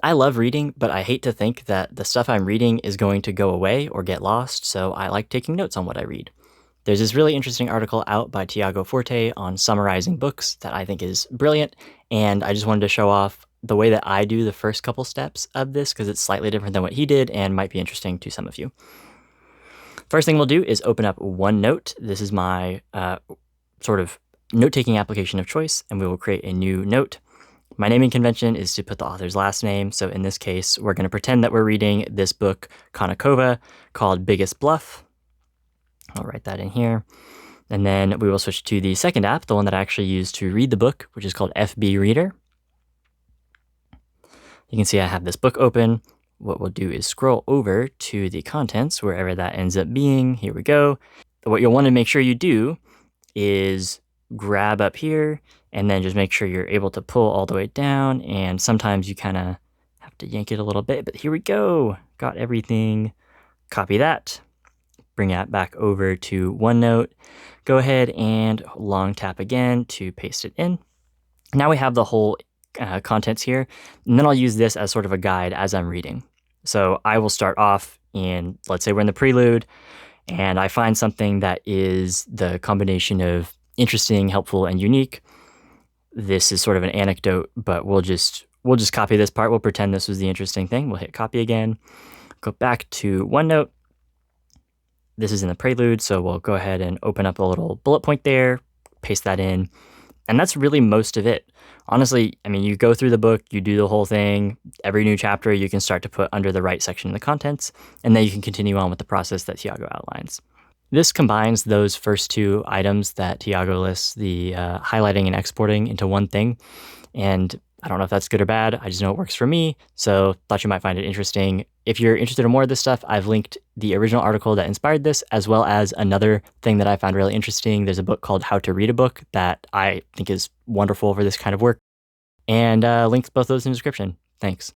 I love reading, but I hate to think that the stuff I'm reading is going to go away or get lost, so I like taking notes on what I read. There's this really interesting article out by Tiago Forte on summarizing books that I think is brilliant, and I just wanted to show off the way that I do the first couple steps of this because it's slightly different than what he did and might be interesting to some of you. First thing we'll do is open up OneNote. This is my sort of note-taking application of choice, and we will create a new note. My naming convention is to put the author's last name, so in this case, we're going to pretend that we're reading this book, Konnikova, called Biggest Bluff. I'll write that in here. And then we will switch to the second app, the one that I actually use to read the book, which is called FBReader. You can see I have this book open. What we'll do is scroll over to the contents, wherever that ends up being. Here we go. What you'll want to make sure you do is grab up here and then just make sure you're able to pull all the way down. And sometimes you kind of have to yank it a little bit, but here we go. Got everything. Copy that. Bring that back over to OneNote. Go ahead and long tap again to paste it in. Now we have the whole contents here, and then I'll use this as sort of a guide as I'm reading. So I will start off in, let's say we're in the prelude, and I find something that is the combination of interesting, helpful, and unique. This is sort of an anecdote, but we'll just copy this part. We'll pretend this was the interesting thing. We'll hit copy again, go back to OneNote. This is in the prelude, so we'll go ahead and open up a little bullet point there, paste that in, and that's really most of it. Honestly, I mean, you go through the book, you do the whole thing. Every new chapter you can start to put under the right section in the contents, and then you can continue on with the process that Tiago outlines. This combines those first two items that Tiago lists, the highlighting and exporting, into one thing. And I don't know if that's good or bad. I just know it works for me, so thought you might find it interesting. If you're interested in more of this stuff, I've linked the original article that inspired this, as well as another thing that I found really interesting. There's a book called How to Read a Book that I think is wonderful for this kind of work. And links both those in the description. Thanks.